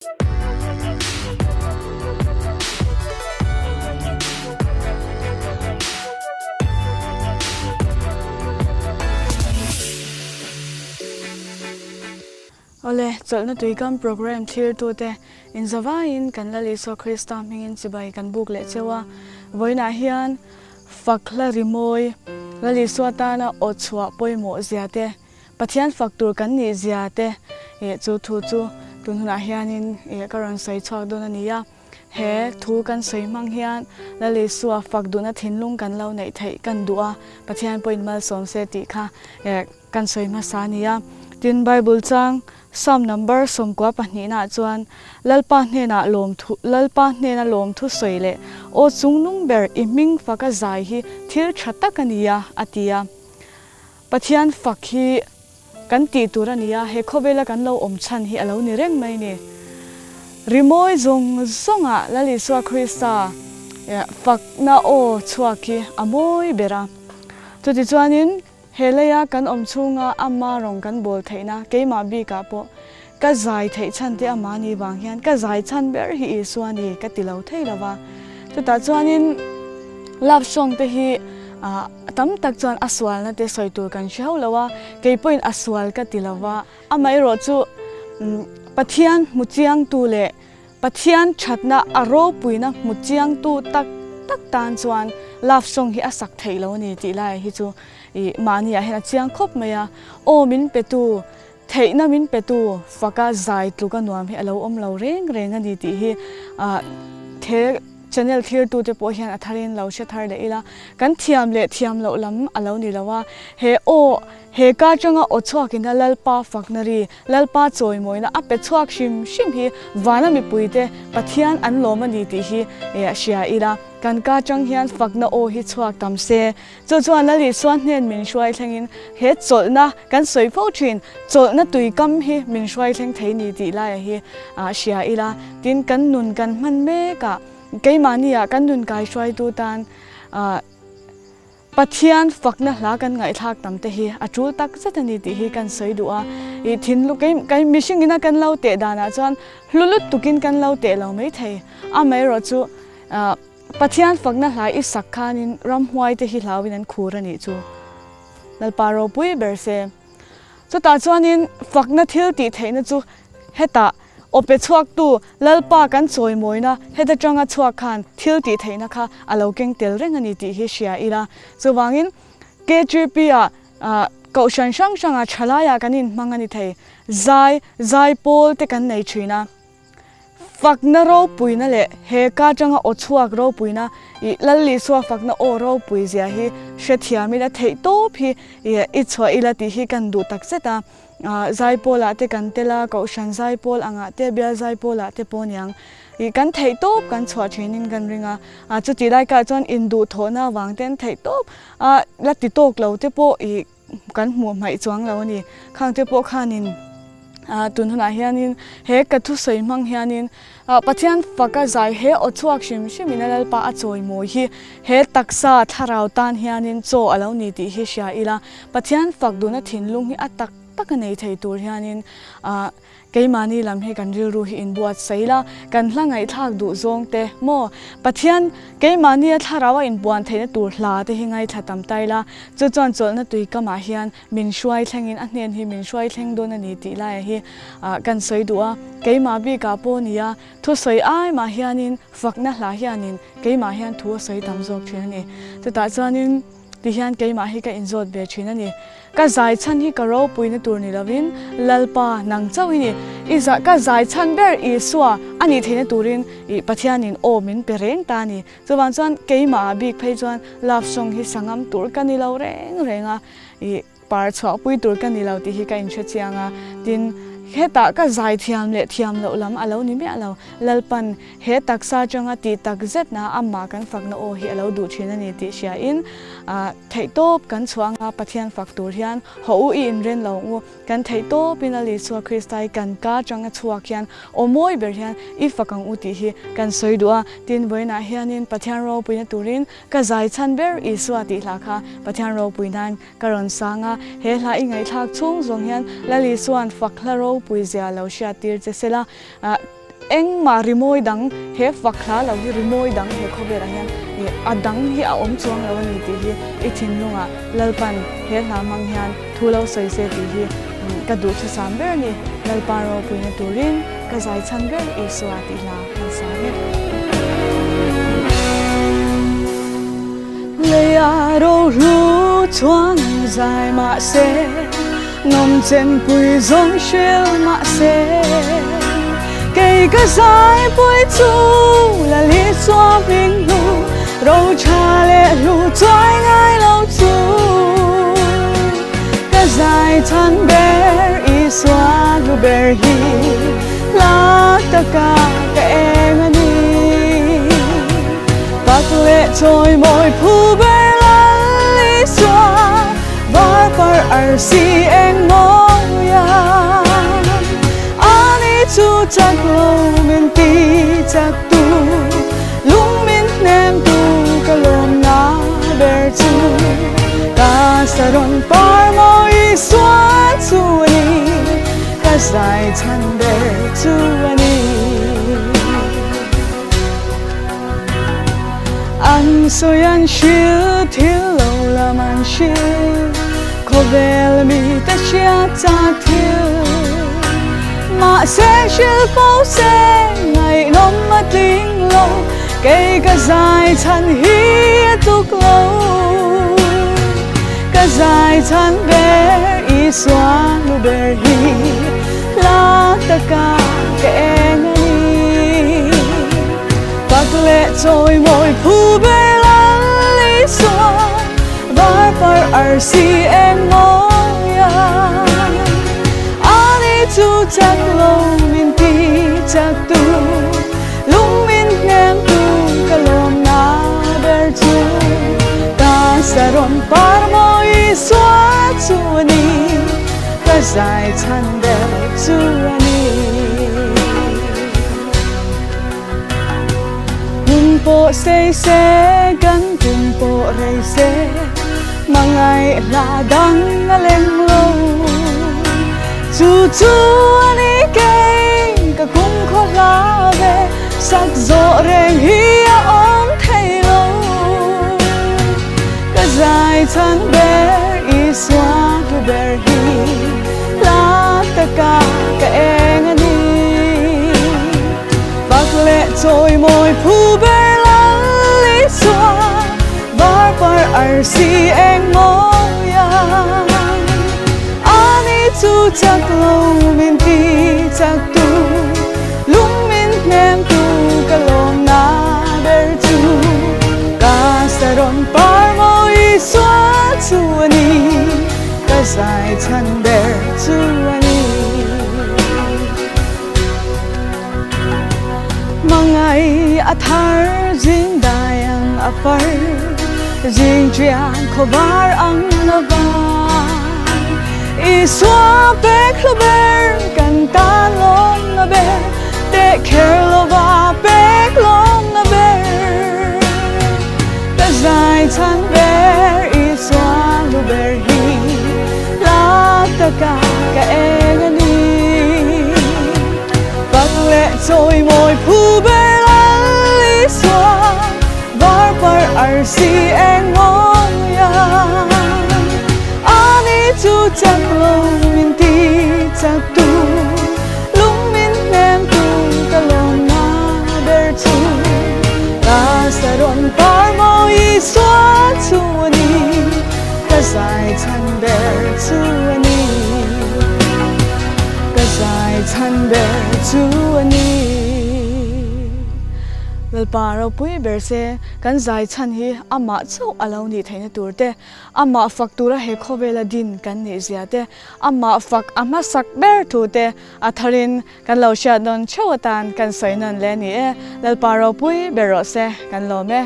Ole Chawlhna Tuikam program thlirtute in zawain kan la Isua Krista mingin sibai kan buk le chewa voina hian fakla rimoi la Isua tana ochwa poimo ziate pathian faktur kan ni ziate e chu thu chu tunhuna hianin e karon sai chhuak don ania he thu kan sei mang hian la Isua fakduna thinlung kan lo nei thei kan dua pathian point malsawm se ti kha e kan sei ma sa nia tin Bible chang Psalm number somkwa pahnina chuan Lalpa'n hena lom thu soile o chungnung ber iming faka zai hi thirtute kania atia pathian fakhi kan ti turania he khobela kan lo Chhan hi alo ni reng mai ni rimoi zonga la Isua Krista fakna o chuaki amoi bera tuti chuanin helaya kan chunga amma rong kan bol theina keima bi ka po ka zai thei chan te amani wang hian ka zai chan ber hi Isua ni ka tilo thei lawa chuta chuanin love song te hi tam tak chuan aswal na te soitur kan shau lawa ke point aswal ka tilawa amai ro chu pathian muchiang tu le pathian thatna aro puina muchiang tu tak tan chuan love song hi asak thei lo ni ti lai hi chu i mania hena chiang khop maya o min petu theina min petu faka zai tluka nuam hi alo lo reng ani ti hi the channel thlirtute po hian atharin lo she thar le ila kan thiam lo lam alo ni lawa he ka changa ochhuakin lalpa faknari lalpa choi moina ape chuak shim hi wana mi puite pathian an loma ni ti hi shia ila kan ka chang hian fakna o hi chuak tamse chuan la Isua hnen min hruai thlengin he Chawlhna kan soifo thin Chawlhna Tuikam hi min hruai thleng thei ni ti lai hi shia ila tin kan nun kan man me ka keimania kan nun kai hruai tu tan pathian fakna hla kan ngai thak tamte hi atul tak zatani ti hi kan soidua I thinlu kai mishingina kan lo te dana chuan hlulut tukin kan lo te lo mai thei amai ro chu pathian fakna hla I sakhanin ramhuai te hi hlawin an khur ani chu lalparo pui berse chuta chuanin fakna thil ti theina chu heta ope chuak tu lalpa kan choi moina heta tanga chuak khan thil ti theina kha alo keng tel reng ani ti hi shia ila chuwangin KGP ko shan shanga thalaya kanin mangani thei zai pol te kan nei thina fakna ro puina le he ka changa ochuak ro puina I lal Isua fakna o ro pui zia hi hrethiami la thei to phi I chwa ila ti hi kan du tak seta zai pola te kan tela ko shan zai pol anga te bia zai pola te ponyang I kan thei top kan chwa thinin kan ringa chu ti lai ka chon indu thona wangten thei top la ti tok lo te po I kan mu mai chuang lo ni khang te po khanin tunhuna hianin he kathu sei mang hianin pathian faka zai he ochuak shim lalpa a choi mo hi he taksa tharau tan hianin cho alo ni ti hi sha ila pathian fakduna thinlung hi atak tak nei thei tur hianin keimani lam he kan ru hi in buat seila kan hlangai thak du zawng te mo pathian keimani tharawa in buan theina tur hla te hi ngai thatam taila chu chuan Chawlhna Tuikam hian min hruai thlengin a hnen hi min hruai thleng don ani ti lai hi kan soidua keima bi ka ponia thu soi ai ma hianin fakna hla hianin keima hian thu soi tam jok thini chuta chuanin ti hian keima hi ka inzot be thina ni ka zai chan hi ka ro puina tur ni lovin lalpa nang chawini iza ka zai chan ber Isua ani theina turin I pathianin o min pereng ta ni chuwan chuan keima bik phei chuan love song hi sangam tur kani lo renga I par chwa pui tur kani lo ti hi ka in chianga tin heta ka zai thiam lo lam alo ni me alo Lalpa'n he taksa changa ti tak zet na amma kan fakna o hi alo du thina ni ti sia in thei top kan chuanga pathian faktur hian ho in ren lo u kan thei top in Isua Kristai kan ka changa chuak hian omoi ber hian I fakang u ti hi kan soidua tin boina hianin pathian ro puina turin ka zai chan ber Isua ti hlakha pathian ro puinan karon sanga he hla I ngai thak chung zong hian Isuan fakla ro pui zia lo sha tir che sela eng ma rimoi dang he fakha lo hi rimoi dang he khobe rang yan adang hi a om chuang lo ni ti hi I thin lunga lalpan he hlamang hian thulo soi se ti hi ka du tha sam ber ni lalpan ro puina turin ka zai chan ber Isua ti la han sa ni le a ro ru chuang zai ma se ngom chen pui zong shil ma se cây cá dài bôi chu là lý xóa bình lu râu cha lệ lu toái ngay lâu chu cá dài Chhan ber Isua lu ber hi la ta ka em ani bạc lệ trôi môi phu ber la lý xóa var par arsi en moya chu chắc lâu mình ti chắc tu lung mình nem tu ka lom na ber chu ta saron par mo Isua chu ani ka zai Chhan ber chu ani an soyan shil thil lo la man shil ko vel mi ta chia ta thil mà sẽ shil phố sẽ ngày nôm mà tiếng lâu cây cá dài Chhan hi tuk lâu cá dài Chhan ber Isua lu ber hi la ta ka em ani bạc lệ trôi môi phu ber la lý xóa var par arsi en moya chu chắc lâu mình ti chắc tu lung mình nem tu ka lom na ber chu ta saron par mo Isua chu ani ka zai Chhan ber chu ani hum po se kan hum po rei se mangai la dang leng lo chu ani cây ka cung khó la về sắc rõ ràng hi ôm thấy lâu ka zai Chhan ber Isua lu ber hi la ta ka em ani bạc lệ trôi môi phu ber la lý xóa var par arsi en moya chu chắc lâu mình ti chắc tu lung mình nem tu ka lom na ber chu ka saron par mo Isua chu ani ka zai Chhan ber chu ani mangai athar jing dayang afar jing trian khobar ang lava Isua bek lo ber kan ta lom na ber te care lo va bek lom na ber ka zai Chhan ber Isua lu ber hi la ta ka em ani bạc lệ trôi môi phu ber la lý xóa var par arsi en moya chu chắc lâu mình ti chắc tu lung mình nem tu ka lom na ber chu ta saron par mo Isua chu ani ka zai Chhan ber chu ani ka zai Chhan ber chu ani Lalpa'n ro pui ber se kan zai Chhan hi ama chau alo ni theina turte ama faktura he khobela din kan ni ziate ama fak ama sak ber thu te atharin kan lo sha don chawatan kan sainan le ni Lalpa'n ro pui ber ro se kan lo me